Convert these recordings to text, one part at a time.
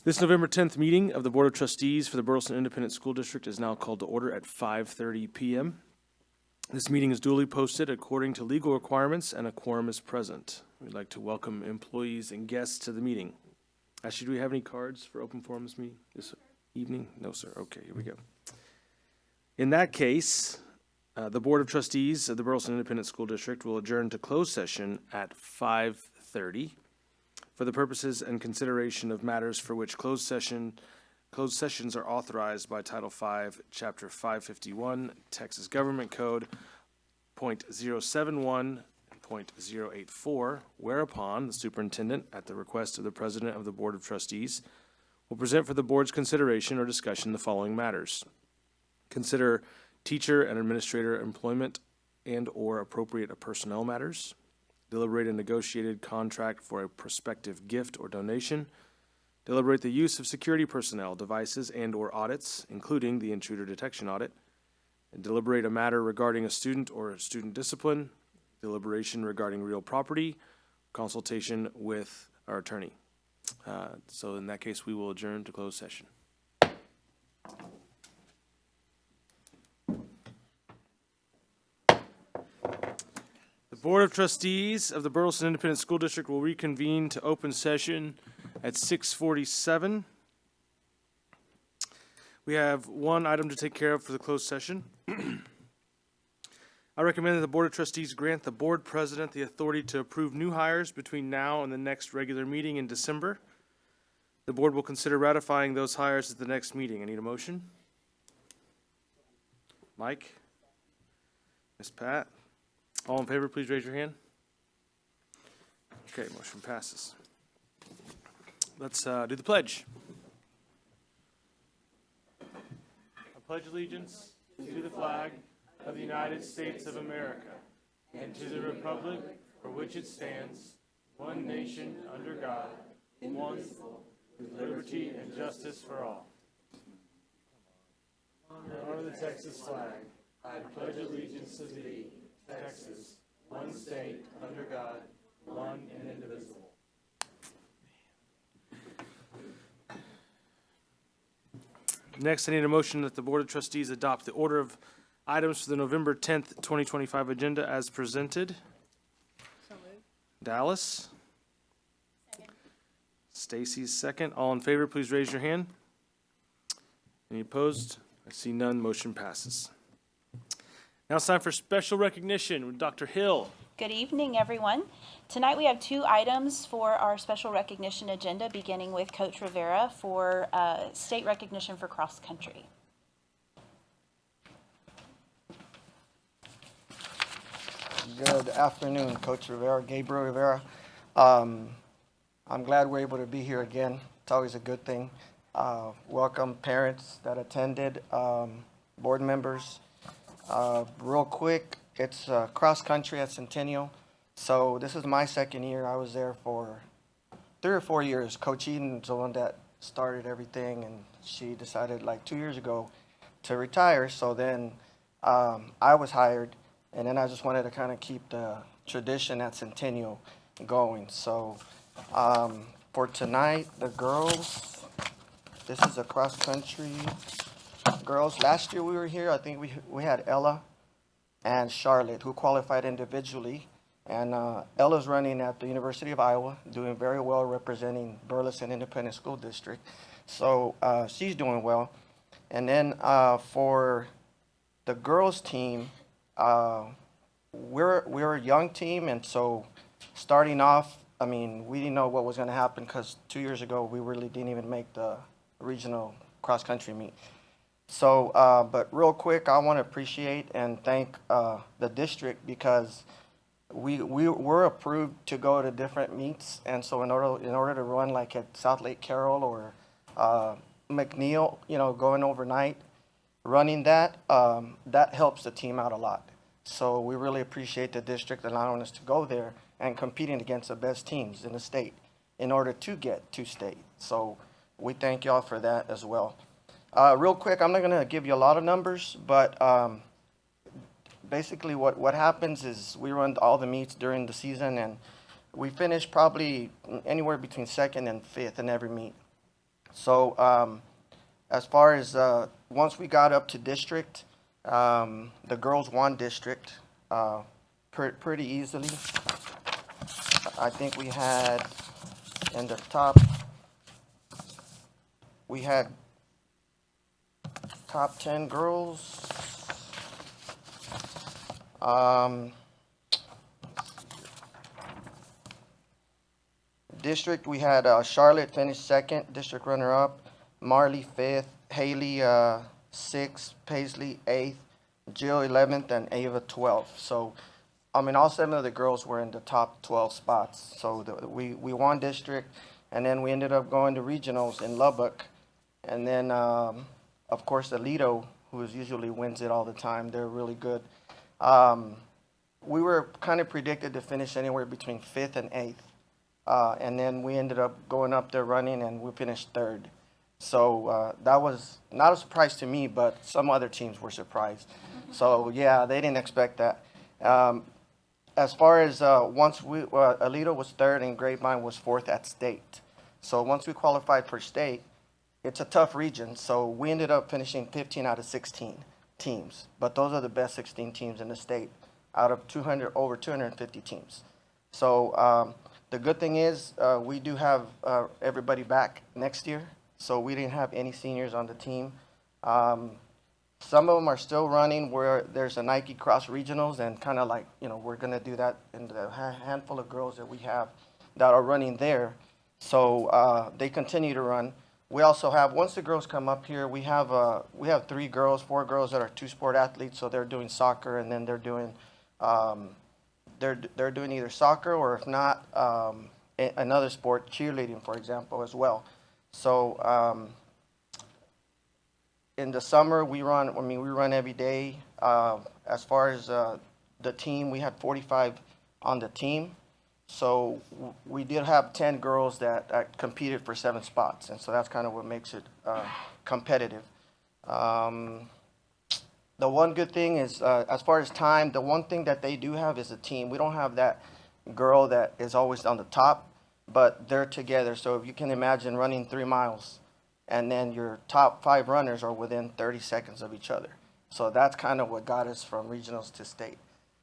This November 10th meeting of the Board of Trustees for the Burleson Independent School District is now called to order at 5:30 p.m. This meeting is duly posted according to legal requirements and a quorum is present. We'd like to welcome employees and guests to the meeting. Ashley, do we have any cards for open forum this meeting this evening? No, sir. Okay, here we go. In that case, the Board of Trustees of the Burleson Independent School District will adjourn to closed session at 5:30 for the purposes and consideration of matters for which closed sessions are authorized by Title V, Chapter 551, Texas Government Code, .071 and .084, whereupon the superintendent, at the request of the president of the Board of Trustees, will present for the board's consideration or discussion the following matters. Consider teacher and administrator employment and/or appropriate personnel matters. Deliberate a negotiated contract for a prospective gift or donation. Deliberate the use of security personnel, devices, and/or audits, including the intruder detection audit. And deliberate a matter regarding a student or student discipline. Deliberation regarding real property. Consultation with our attorney. So in that case, we will adjourn to closed session. The Board of Trustees of the Burleson Independent School District will reconvene to open session at 6:47. We have one item to take care of for the closed session. I recommend that the Board of Trustees grant the board president the authority to approve new hires between now and the next regular meeting in December. The board will consider ratifying those hires at the next meeting. I need a motion. Mike? Ms. Pat? All in favor, please raise your hand. Okay, motion passes. Let's do the pledge. I pledge allegiance to the flag of the United States of America and to the republic for which it stands, one nation under God, one with liberty and justice for all. Honor the Texas flag. I pledge allegiance to thee, Texas, one state, under God, one and indivisible. Next, I need a motion that the Board of Trustees adopt the order of items for the November 10th, 2025 agenda as presented. So moved. Dallas? Second. Stacy's second. All in favor, please raise your hand. Any opposed? I see none. Motion passes. Now it's time for special recognition with Dr. Hill. Good evening, everyone. Tonight we have two items for our special recognition agenda, beginning with Coach Rivera for state recognition for cross country. Good afternoon, Coach Rivera, Gabriel Rivera. I'm glad we're able to be here again. It's always a good thing. Welcome parents that attended, board members. Real quick, it's cross country at Centennial. So this is my second year. I was there for 3 or 4 years. Coach Eden's the one that started everything, and she decided like 2 years ago to retire. So then I was hired, and then I just wanted to kind of keep the tradition at Centennial going. So for tonight, the girls, this is a cross country. Girls, last year we were here, I think we had Ella and Charlotte who qualified individually. And Ella's running at the University of Iowa, doing very well representing Burleson Independent School District. So she's doing well. And then for the girls team, we're a young team, and so starting off, I mean, we didn't know what was going to happen because 2 years ago we really didn't even make the regional cross country meet. So, but real quick, I want to appreciate and thank the district because we were approved to go to different meets, and so in order to run like at South Lake Carroll or McNeil, you know, going overnight, running that that helps the team out a lot. So we really appreciate the district allowing us to go there and competing against the best teams in the state in order to get to state. So we thank y'all for that as well. Real quick, I'm not going to give you a lot of numbers, but basically what happens is we run all the meets during the season, and we finish probably anywhere between second and fifth in every meet. So as far as once we got up to district, the girls won district pretty easily. I think we had in the top, we had top 10 girls. District, we had Charlotte finish second, district runner-up, Marley fifth, Haley sixth, Paisley eighth, Jill 11th, and Ava 12th. So, I mean, all 7 of the girls were in the top 12 spots. So we won district, and then we ended up going to regionals in Lubbock. And then, of course, Alito, who usually wins it all the time, they're really good. We were kind of predicted to finish anywhere between 5th and 8th. And then we ended up going up there running, and we finished 3rd. So that was not a surprise to me, but some other teams were surprised. So, yeah, they didn't expect that. As far as once Alito was 3rd and Grapevine was 4th at state. So once we qualified for state, it's a tough region. So we ended up finishing 15 out of 16 teams. But those are the best 16 teams in the state out of over 250 teams. So the good thing is we do have everybody back next year. So we didn't have any seniors on the team. Some of them are still running where there's a Nike Cross Regionals, and kind of like, you know, we're going to do that in the handful of girls that we have that are running there. So they continue to run. We also have, once the girls come up here, we have 4 girls that are 2-sport athletes. So they're doing soccer, and then they're doing they're doing either soccer, or if not, another sport, cheerleading, for example, as well. So in the summer, we run every day. As far as the team, we had 45 on the team. So we did have 10 girls that competed for 7 spots, and so that's kind of what makes it competitive. The one good thing is, as far as time, the one thing that they do have is a team. We don't have that girl that is always on the top, but they're together. So if you can imagine running 3 miles, and then your top 5 runners are within 30 seconds of each other. So that's kind of what got us from regionals to state.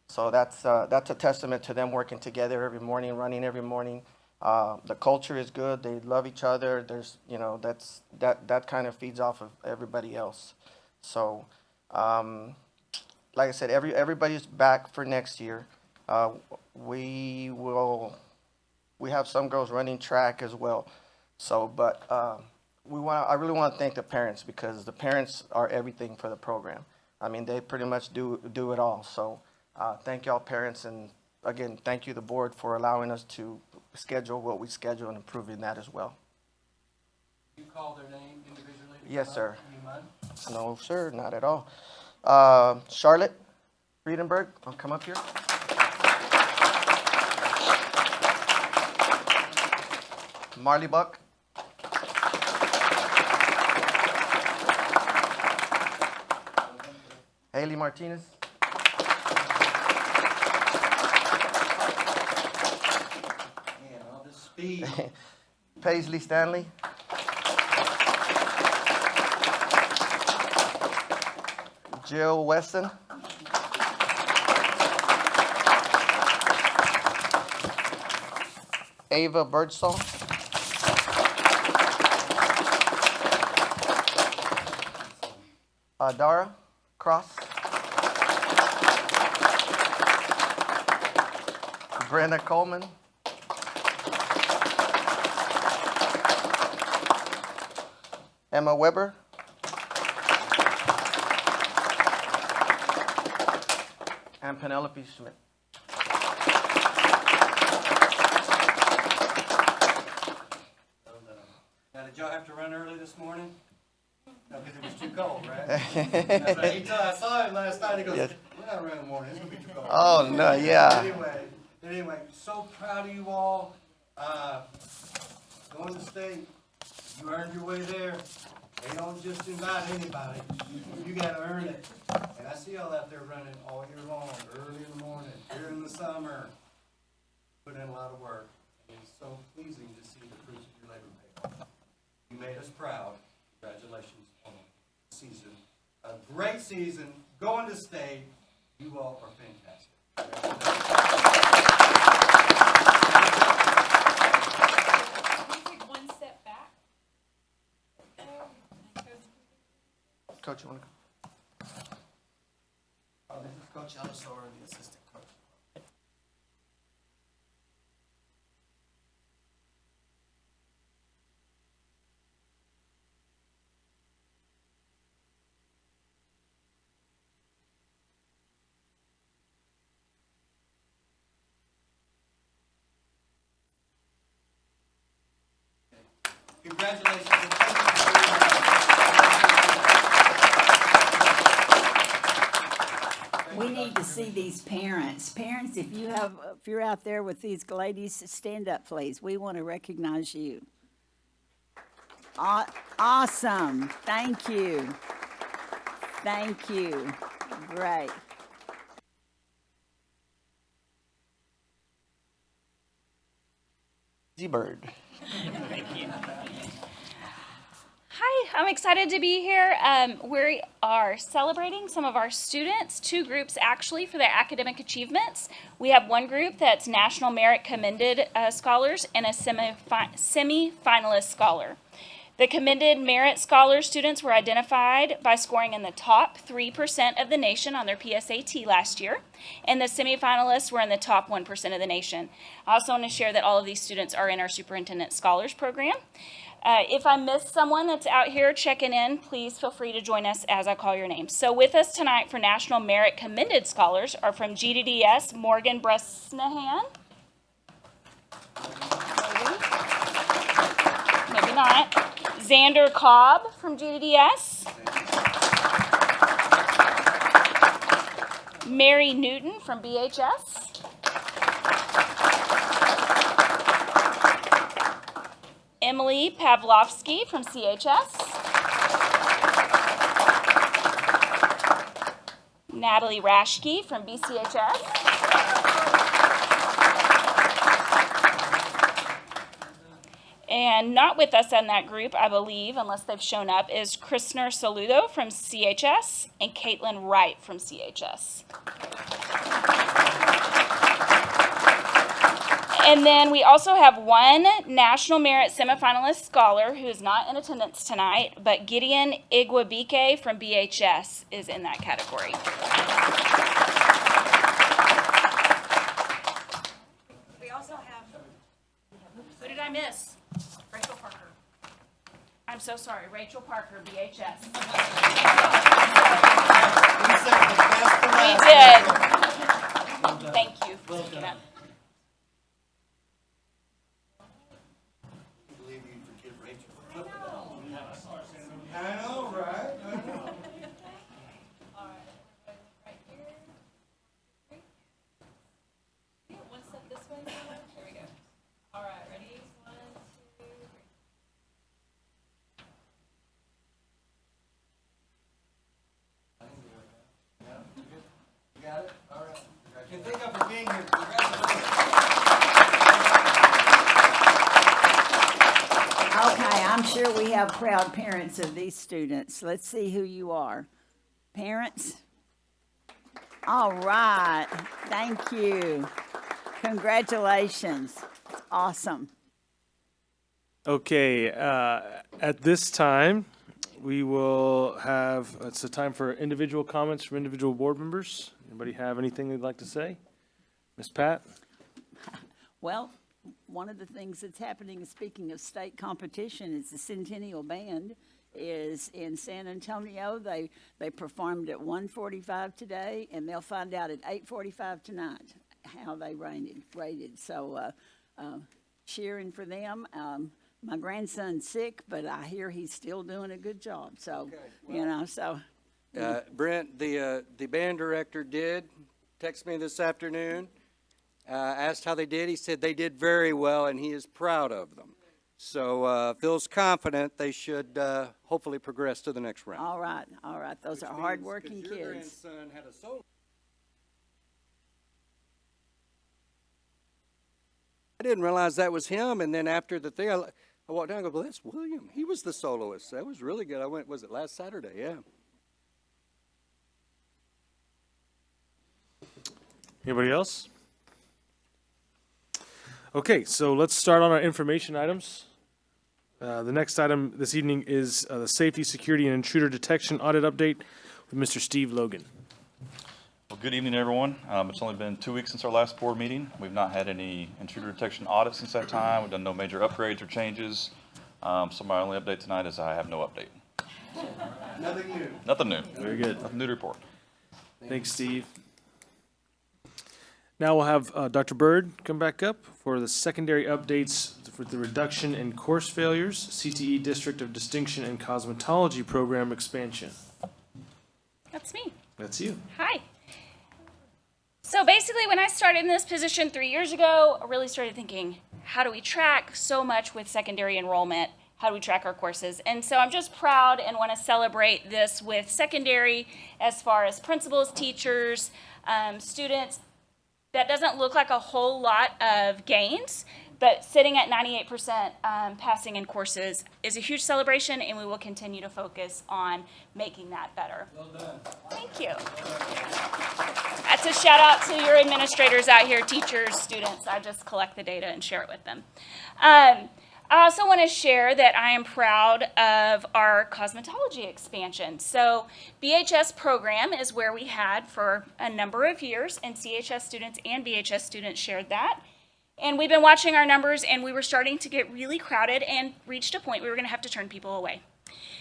So that's a testament to them working together every morning, running every morning. The culture is good. They love each other. There's, you know, that kind of feeds off of everybody else. So, like I said, everybody's back for next year. We have some girls running track as well. So, but I really want to thank the parents, because the parents are everything for the program. I mean, they pretty much do it all. So, thank y'all parents, and again, thank you the board for allowing us to schedule what we schedule and improving that as well. You call their name individually? Yes, sir. You mind? No, sir, not at all. Charlotte Friedenberg, I'll come up here. Marley Buck. Haley Martinez. Man, all this speed. Paisley Stanley. Jill Weston. Ava Birdsall. Dara Cross. Brenda Coleman. Emma Weber. And Penelope Schmidt. Now, did y'all have to run early this morning? No, because it was too cold, right? That's right. I saw him last night. He goes, Yes. "We're not running in the morning. It's gonna be too cold." Oh, no, yeah. Anyway, so proud of you all. Going to state, you earned your way there. They don't just invite anybody. You gotta earn it. And I see y'all out there running all year long, early in the morning, during the summer. Put in a lot of work. And it's so pleasing to see the fruits of your labor pay off. You made as proud. Congratulations on the season. A great season, going to state. You all are fantastic. Can you take one step back? Coach, you want to go? This is Coach Ellisor, the assistant coach. We need to see these parents. Parents, if you're out there with these ladies, stand up, please. We want to recognize you. Awesome. Thank you. Thank you. Great. Z-Bird. Hi, I'm excited to be here. We are celebrating some of our students, two groups actually, for their academic achievements. We have one group that's National Merit Commended Scholars and a semi-finalist scholar. The Commended Merit Scholar students were identified by scoring in the top 3% of the nation on their PSAT last year, and the semifinalists were in the top 1% of the nation. I also want to share that all of these students are in our Superintendent Scholars Program. If I missed someone that's out here checking in, please feel free to join us as I call your name. So with us tonight for National Merit Commended Scholars are from GDDS, Morgan Bresnahan. Maybe not. Xander Cobb from GDDS. Mary Newton from BHS. Emily Pavlovsky from CHS. Natalie Rashke from BCHS. And not with us in that group, I believe, unless they've shown up, is Kristner Saludo from CHS and Caitlin Wright from CHS. And then we also have one National Merit semifinalist scholar who is not in attendance tonight, but Gideon Igwabike from BHS is in that category. We also have, who did I miss? Rachel Parker. I'm so sorry, Rachel Parker, BHS. We did. Thank you. Well Get done. up. I know, right? I know. One step this way. There we go. All right, ready? 1, 2, 3. You got it? All right. And thank you for being here. Congratulations. Okay, I'm sure we have proud parents of these students. Let's see who you are. Parents? All right, thank you. Congratulations. Awesome. Okay, at this time, we will have, it's a time for individual comments from individual board members. Anybody have anything they'd like to say? Ms. Pat? Well, one of the things that's happening, speaking of state competition, is the Centennial Band is in San Antonio. They performed at 1:45 today, and they'll find out at 8:45 tonight how they rated. So cheering for them. My grandson's sick, but I hear he's still doing a good job. So, Brent, the band director did text me this afternoon, asked how they did. He said they did very well, and he is proud of them. So feels confident they should hopefully progress to the next round. all right. Those are hardworking Your kids. grandson had a solo. I didn't realize that was him, and then after the thing, I I walked down and go, well, that's William. He was the soloist. That was really good. I went, was it last Saturday? Yeah. Anybody else? Okay, so let's start on our information items. The next item this evening is the Safety, Security, and Intruder Detection Audit Update with Mr. Steve Logan. Well, good evening, everyone. It's only been 2 weeks since our last board meeting. We've not had any intruder detection audits since that time. We've done no major upgrades or changes. So my only update tonight is I have no update. Nothing new. Nothing new. Very good. Nothing new to report. Thanks, Steve. Now we'll have Dr. Byrd come back up for the secondary updates for the reduction in course failures, CTE District of Distinction and Cosmetology Program expansion. That's me. That's you. Hi. So basically, when I started in this position 3 years ago, I really started thinking, how do we track so much with secondary enrollment? How do we track our courses? And so I'm just proud and want to celebrate this with secondary as far as principals, teachers, students. That doesn't look like a whole lot of gains, but sitting at 98% passing in courses is a huge celebration, and we will continue to focus on making that better. Well done. Thank you. That's a shout out to your administrators out here, teachers, students. I just collect the data and share it with them. I also want to share that I am proud of our cosmetology expansion. So BHS program is where we had for a number of years, and CHS students and BHS students shared that. And we've been watching our numbers, and we were starting to get really crowded and reached a point we were going to have to turn people away.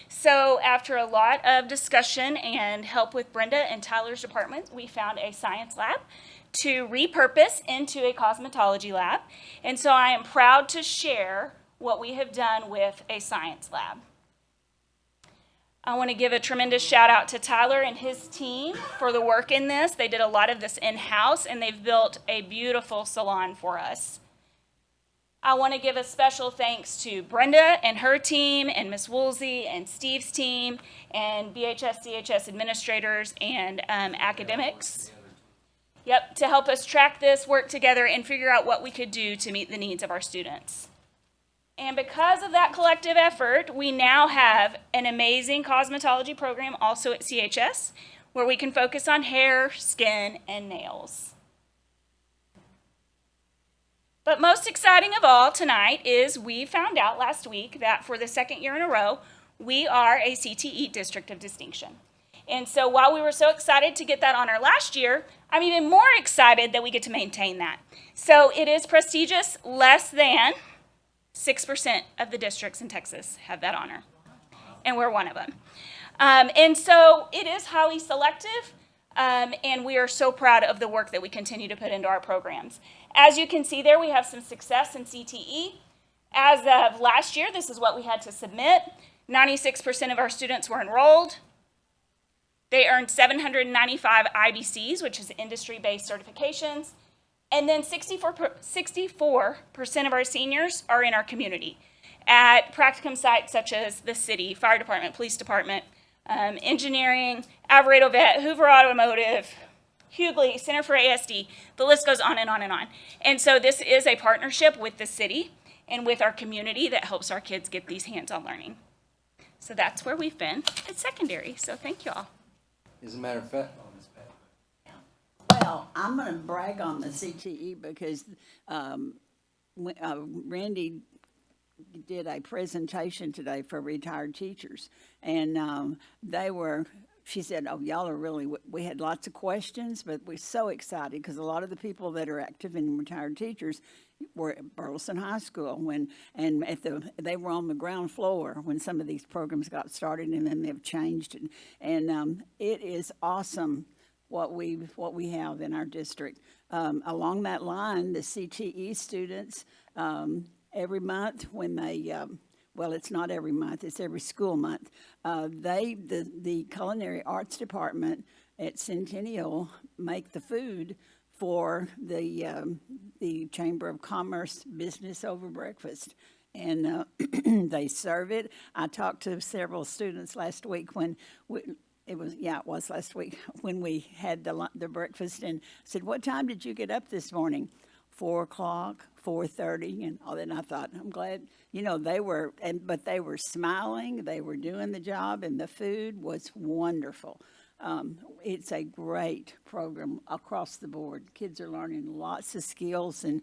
So after a lot of discussion and help with Brenda and Tyler's department, we found a science lab to repurpose into a cosmetology lab. And so I am proud to share what we have done with a science lab. I want to give a tremendous shout out to Tyler and his team for the work in this. They did a lot of this in-house, and they've built a beautiful salon for us. I want to give a special thanks to Brenda and her team, and Miss Woolsey and Steve's team, and BHS, CHS administrators, and academics. Yep, to help us track this, work together, and figure out what we could do to meet the needs of our students. And because of that collective effort, we now have an amazing cosmetology program also at CHS, where we can focus on hair, skin, and nails. But most exciting of all tonight is we found out last week that for the second year in a row, we are a CTE District of Distinction. And so while we were so excited to get that honor last year, I'm even more excited that we get to maintain that. So it is prestigious. Less than 6% of the districts in Texas have that honor, and we're one of them. And so it is highly selective, and we are so proud of the work that we continue to put into our programs. As you can see there, we have some success in CTE. As of last year, this is what we had to submit. 96% of our students were enrolled. They earned 795 IBCs, which is industry-based certifications. And then 64% of our seniors are in our community at practicum sites such as the city, fire department, police department, engineering, Alvarado Vet, Hoover Automotive, Hughley, Center for ASD. The list goes on and on and on. And so this is a partnership with the city and with our community that helps our kids get these hands-on learning. So that's where we've been at secondary. So thank you all. As a matter of fact, Well, I'm going to brag on the CTE because Randy did a presentation today for retired teachers, and she said, oh, y'all are really, we had lots of questions, but we're so excited because a lot of the people that are active in retired teachers were at Burleson High School they were on the ground floor when some of these programs got started, and then they've changed. And it is awesome what we have in our district. Along that line, the CTE students, every month when they, well, it's not every month, it's every school month, the culinary arts department at Centennial make the food for the Chamber of Commerce business over breakfast. And they serve it. I talked to several students last week it was last week when we had the breakfast, and said, what time did you get up this morning? 4 o'clock, 4:30, and all that. And I thought, I'm glad, but they were smiling, they were doing the job, and the food was wonderful. It's a great program across the board. Kids are learning lots of skills, and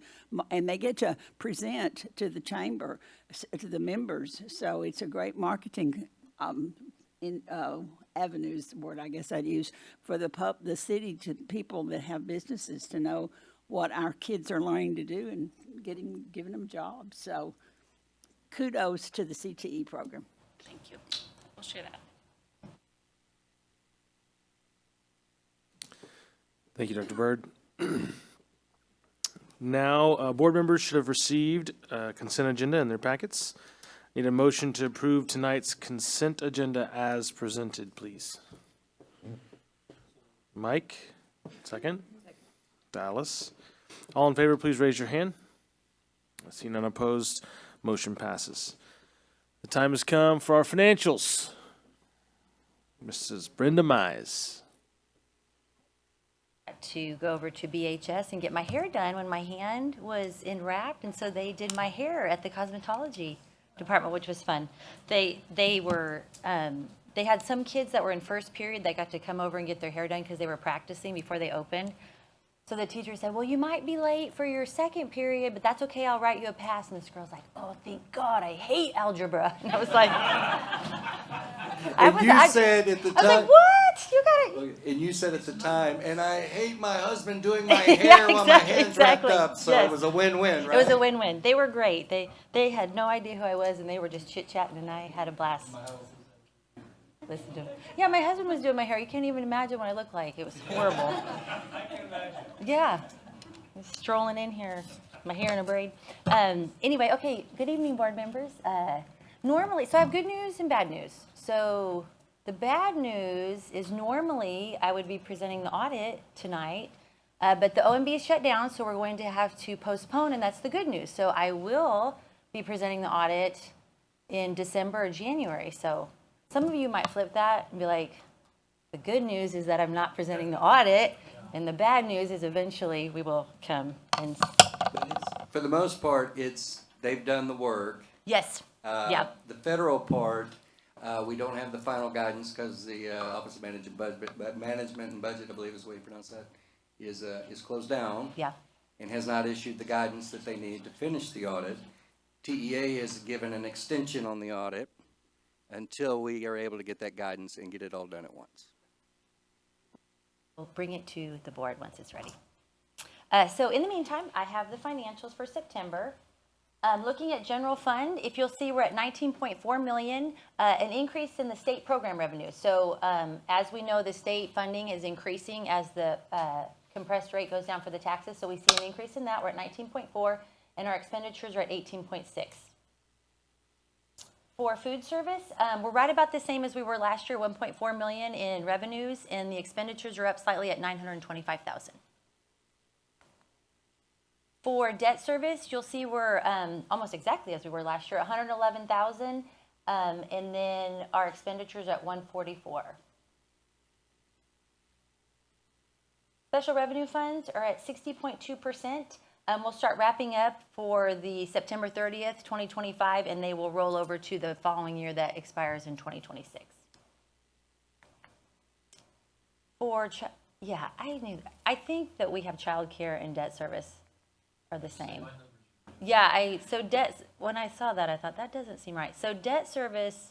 they get to present to the chamber, to the members. So it's a great marketing avenues, the word I guess I'd use, for the city, to people that have businesses, to know what our kids are learning to do and giving them jobs. So kudos to the CTE program. Thank you. We'll share that. Thank you, Dr. Byrd. Now, board members should have received a consent agenda in their packets. Need a motion to approve tonight's consent agenda as presented, please. Mike, second. Dallas. All in favor, please raise your hand. I see none opposed. Motion passes. The time has come for our financials. Mrs. Brenda Mize. To go over to BHS and get my hair done when my hand was enwrapped, and so they did my hair at the cosmetology department, which was fun. They had some kids that were in first period that got to come over and get their hair done because they were practicing before they opened. So the teacher said, well, you might be late for your second period, but that's okay, I'll write you a pass. And this girl's like, oh, thank God, I hate algebra. And I was like, said at the I was like, what? You got it. And you said at the time, and I hate my husband doing my hair Yeah, while my hand's exactly. wrapped up. So Yes. it was a win-win, right? It was a win-win. They were great. They had no idea who I was, and they were just chit-chatting, and I had a blast. Listen to them. Yeah, my husband was doing my hair. You can't even imagine what I looked like. It was horrible. Yeah. Strolling in here, my hair in a braid. Anyway, okay, good evening, board members. Normally, so I have good news and bad news. So the bad news is normally I would be presenting the audit tonight, but the OMB is shut down, so we're going to have to postpone, and that's the good news. So I will be presenting the audit in December or January. So some of you might flip that and be like, the good news is that I'm not presenting the audit, and the bad news is eventually we will come and, For the most part, they've done the work. yes, yeah. The federal part, we don't have the final guidance because the Office of Management and Budget, I believe is the way you pronounce that, is closed down. Yeah. And has not issued the guidance that they need to finish the audit. TEA has given an extension on the audit until we are able to get that guidance and get it all done at once. We'll bring it to the board once it's ready. So in the meantime, I have the financials for September. Looking at general fund, if you'll see, we're at 19.4 million, an increase in the state program revenue. So as we know, the state funding is increasing as the compressed rate goes down for the taxes. So we see an increase in that. We're at 19.4, and our expenditures are at 18.6. For food service, we're right about the same as we were last year, 1.4 million in revenues, and the expenditures are up slightly at 925,000. For debt service, you'll see we're almost exactly as we were last year, 111,000, and then our expenditures are at 144. Special revenue funds are at 60.2%. We'll start wrapping up for the September 30th, 2025, and they will roll over to the following year that expires in 2026. I think that we have childcare and debt service are the same. Yeah, when I saw that, I thought that doesn't seem right. So debt service,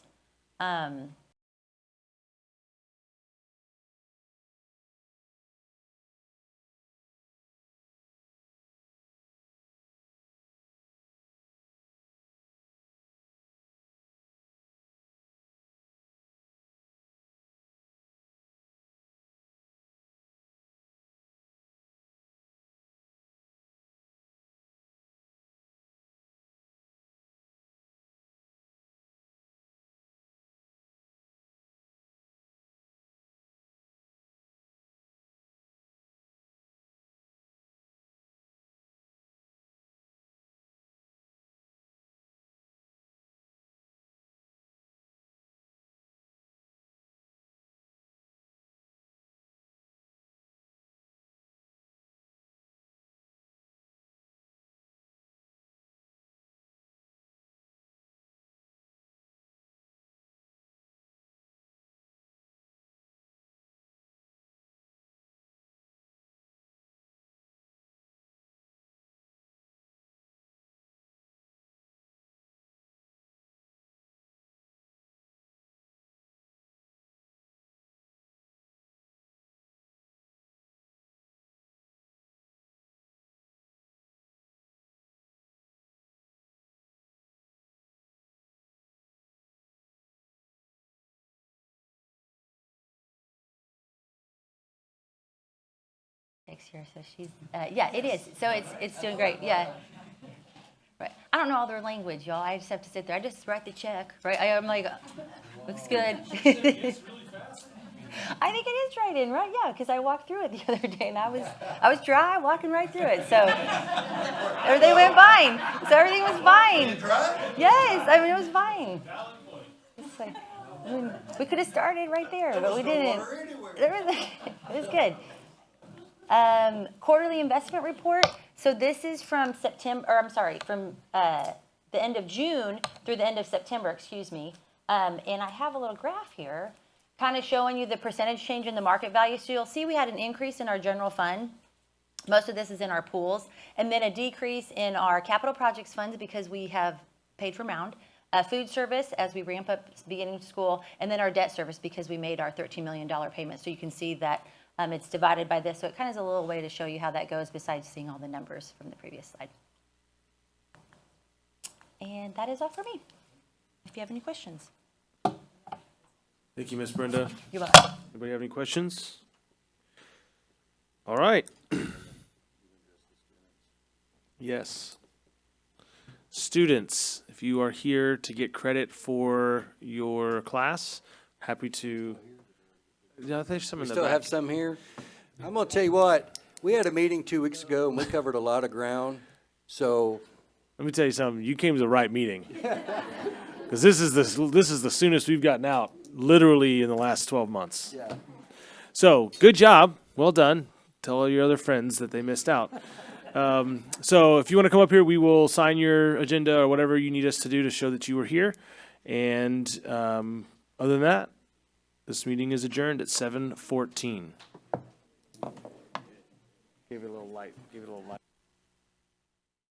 next year, so she's, yeah, it is. So it's doing great, yeah. Right. I don't know all their language, y'all. I just have to sit there. I just write the check, right? I'm like, looks good. I think it is right in, right? Yeah, because I walked through it the other day, and I was dry walking right through it. So everything went fine. So everything was fine. Yes, I mean it was fine. It's like, I mean, we could have started right there, but we didn't. It was good. Quarterly investment report. So this is from from the end of June through the end of September, excuse me. And I have a little graph here kind of showing you the percentage change in the market value. So you'll see we had an increase in our general fund. Most of this is in our pools. And then a decrease in our capital projects funds because we have paid for Mound. Food service as we ramp up beginning of school. And then our debt service because we made our $13 million payment. So you can see that it's divided by this. So it kind of is a little way to show you how that goes besides seeing all the numbers from the previous slide. And that is all for me. If you have any questions. Thank you, Ms. Brenda. You're welcome. Anybody have any questions? All right. Yes. Students, if you are here to get credit for your class, happy to. Yeah, there's some We in the still back. have some here. I'm gonna tell you what, we had a meeting 2 weeks ago and we covered a lot of ground. So Let me tell you something. You came to the right meeting. Because this is the soonest we've gotten out, literally in the last 12 months. yeah. So, good job. Well done. Tell all your other friends that they missed out. So, if you want to come up here, we will sign your agenda or whatever you need us to do to show that you were here. And other than that, this meeting is adjourned at 7:14. Give it a little light. Give it a little light.